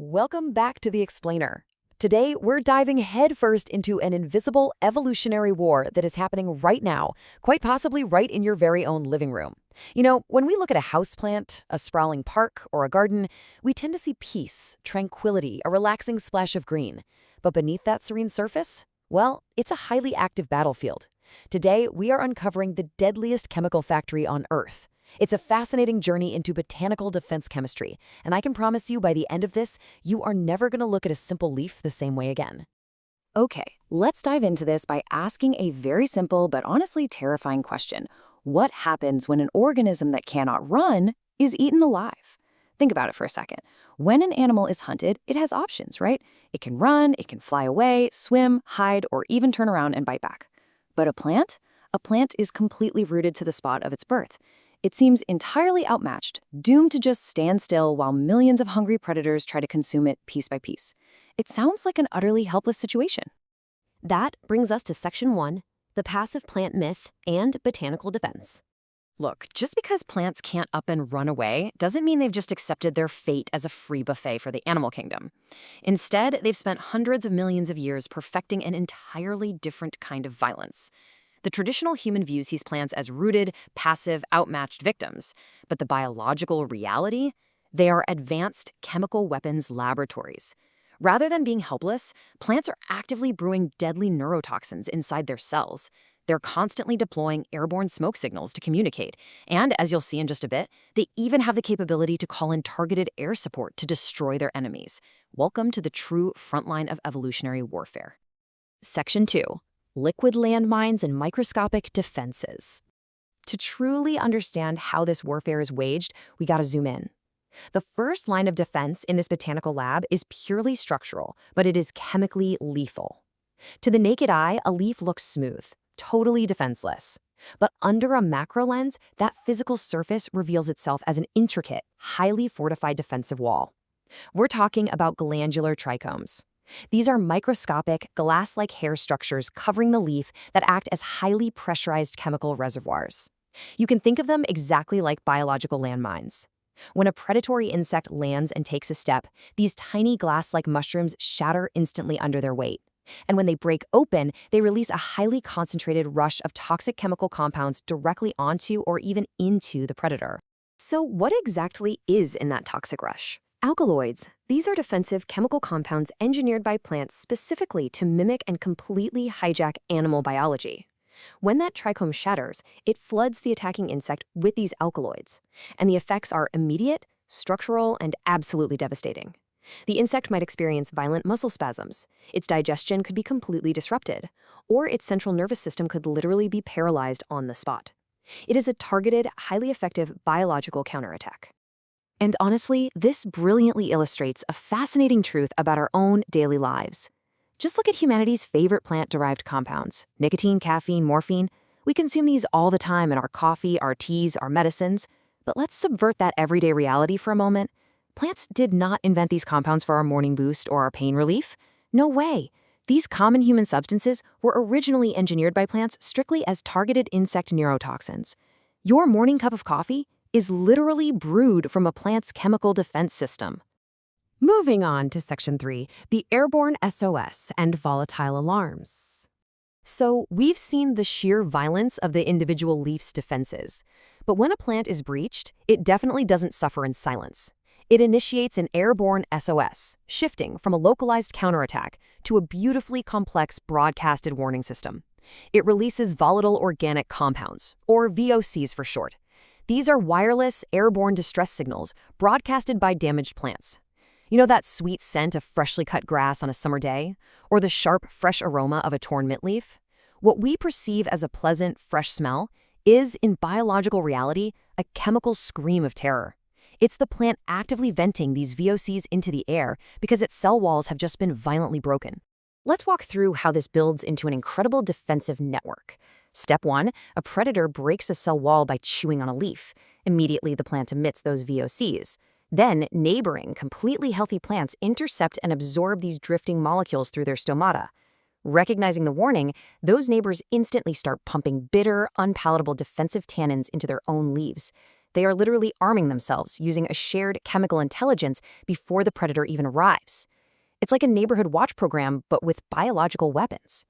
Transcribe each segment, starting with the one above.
Welcome back to The Explainer. Today, we're diving headfirst into an invisible evolutionary war that is happening right now, quite possibly right in your very own living room. When we look at a houseplant, a sprawling park, or a garden, we tend to see peace, tranquility, a relaxing splash of green. But beneath that serene surface, well, it's a highly active battlefield. Today, we are uncovering the deadliest chemical factory on Earth. It's a fascinating journey into botanical defense chemistry, and I can promise you by the end of this, you are never going to look at a simple leaf the same way again. Okay, let's dive into this by asking a very simple but honestly terrifying question. What happens when an organism that cannot run is eaten alive? Think about it for a second. When an animal is hunted, it has options, right? It can run, it can fly away, swim, hide, or even turn around and bite back. But a plant? A plant is completely rooted to the spot of its birth. It seems entirely outmatched, doomed to just stand still while millions of hungry predators try to consume it piece by piece. It sounds like an utterly helpless situation. That brings us to Section 1, the passive plant myth and botanical defense. Look, just because plants can't up and run away doesn't mean they've just accepted their fate as a free buffet for the animal kingdom. Instead, they've spent hundreds of millions of years perfecting an entirely different kind of violence. The traditional human views these plants as rooted, passive, outmatched victims. But the biological reality? They are advanced chemical weapons laboratories. Rather than being helpless, plants are actively brewing deadly neurotoxins inside their cells. They're constantly deploying airborne smoke signals to communicate. And, as you'll see in just a bit, they even have the capability to call in targeted air support to destroy their enemies. Welcome to the true frontline of evolutionary warfare. Section 2, liquid landmines and microscopic defenses. To truly understand how this warfare is waged, we gotta zoom in. The first line of defense in this botanical lab is purely structural, but it is chemically lethal. To the naked eye, a leaf looks smooth, totally defenseless. But under a macro lens, that physical surface reveals itself as an intricate, highly fortified defensive wall. We're talking about glandular trichomes. These are microscopic, glass-like hair structures covering the leaf that act as highly pressurized chemical reservoirs. You can think of them exactly like biological landmines. When a predatory insect lands and takes a step, these tiny glass-like mushrooms shatter instantly under their weight. And when they break open, they release a highly concentrated rush of toxic chemical compounds directly onto or even into the predator. So what exactly is in that toxic rush? Alkaloids. These are defensive chemical compounds engineered by plants specifically to mimic and completely hijack animal biology. When that trichome shatters, it floods the attacking insect with these alkaloids, and the effects are immediate, structural, and absolutely devastating. The insect might experience violent muscle spasms, its digestion could be completely disrupted, or its central nervous system could literally be paralyzed on the spot. It is a targeted, highly effective biological counterattack. And honestly, this brilliantly illustrates a fascinating truth about our own daily lives. Just look at humanity's favorite plant-derived compounds, nicotine, caffeine, morphine. We consume these all the time in our coffee, our teas, our medicines. But let's subvert that everyday reality for a moment. Plants did not invent these compounds for our morning boost or our pain relief. No way. These common human substances were originally engineered by plants strictly as targeted insect neurotoxins. Your morning cup of coffee is literally brewed from a plant's chemical defense system. Moving on to Section 3, the Airborne SOS and volatile alarms. So we've seen the sheer violence of the individual leaf's defenses. But when a plant is breached, it definitely doesn't suffer in silence. It initiates an airborne SOS, shifting from a localized counterattack to a beautifully complex broadcasted warning system. It releases volatile organic compounds, or VOCs for short. These are wireless, airborne distress signals broadcasted by damaged plants. You know that sweet scent of freshly cut grass on a summer day? Or the sharp, fresh aroma of a torn mint leaf? What we perceive as a pleasant, fresh smell is, in biological reality, a chemical scream of terror. It's the plant actively venting these VOCs into the air because its cell walls have just been violently broken. Let's walk through how this builds into an incredible defensive network. Step 1, a predator breaks a cell wall by chewing on a leaf. Immediately, the plant emits those VOCs. Then, neighboring, completely healthy plants intercept and absorb these drifting molecules through their stomata. Recognizing the warning, those neighbors instantly start pumping bitter, unpalatable defensive tannins into their own leaves. They are literally arming themselves using a shared chemical intelligence before the predator even arrives. It's like a neighborhood watch program, but with biological weapons.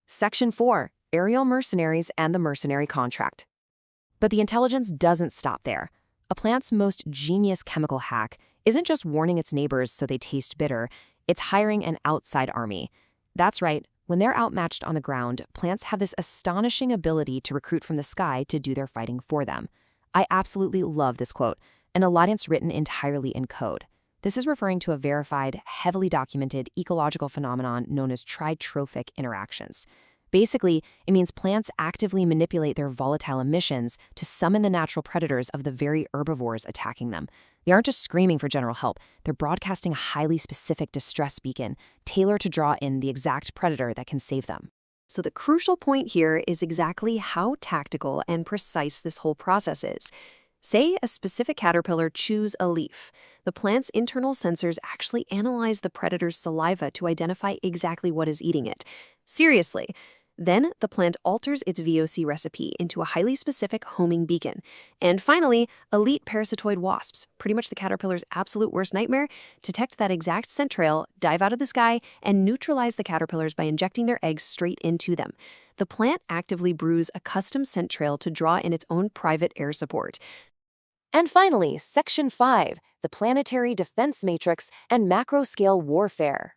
Section 4. Aerial Mercenaries and the Mercenary Contract. But the intelligence doesn't stop there. A plant's most genius chemical hack isn't just warning its neighbors so they taste bitter, it's hiring an outside army. That's right, when they're outmatched on the ground, plants have this astonishing ability to recruit from the sky to do their fighting for them. I absolutely love this quote, an alliance written entirely in code. This is referring to a verified, heavily documented ecological phenomenon known as tritrophic interactions. Basically, it means plants actively manipulate their volatile emissions to summon the natural predators of the very herbivores attacking them. They aren't just screaming for general help, they're broadcasting a highly specific distress beacon, tailored to draw in the exact predator that can save them. So the crucial point here is exactly how tactical and precise this whole process is. Say a specific caterpillar chews a leaf. The plant's internal sensors actually analyze the predator's saliva to identify exactly what is eating it. Seriously. Then, the plant alters its VOC recipe into a highly specific homing beacon. And finally, elite parasitoid wasps, pretty much the caterpillar's absolute worst nightmare, detect that exact scent trail, dive out of the sky, and neutralize the caterpillars by injecting their eggs straight into them. The plant actively brews a custom scent trail to draw in its own private air support. And finally, Section 5, the Planetary Defense Matrix and Macro-Scale Warfare.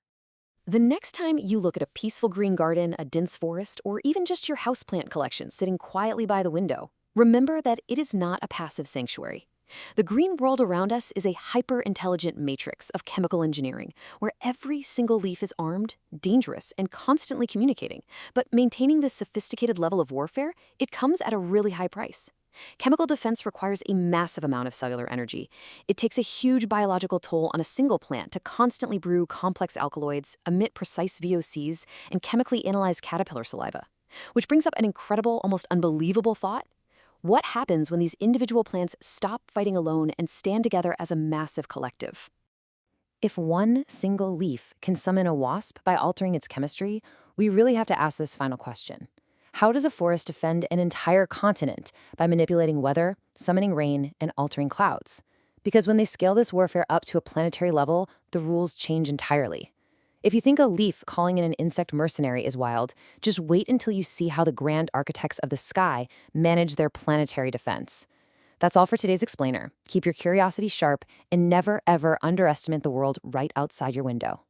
The next time you look at a peaceful green garden, a dense forest, or even just your houseplant collection sitting quietly by the window, remember that it is not a passive sanctuary. The green world around us is a hyper-intelligent matrix of chemical engineering, where every single leaf is armed, dangerous, and constantly communicating. But maintaining this sophisticated level of warfare, it comes at a really high price. Chemical defense requires a massive amount of cellular energy. It takes a huge biological toll on a single plant to constantly brew complex alkaloids, emit precise VOCs, and chemically analyze caterpillar saliva. Which brings up an incredible, almost unbelievable thought. What happens when these individual plants stop fighting alone and stand together as a massive collective? If one single leaf can summon a wasp by altering its chemistry, we really have to ask this final question. How does a forest defend an entire continent by manipulating weather, summoning rain, and altering clouds? Because when they scale this warfare up to a planetary level, the rules change entirely. If you think a leaf calling in an insect mercenary is wild, just wait until you see how the grand architects of the sky manage their planetary defense. That's all for today's explainer. Keep your curiosity sharp and never, ever underestimate the world right outside your window.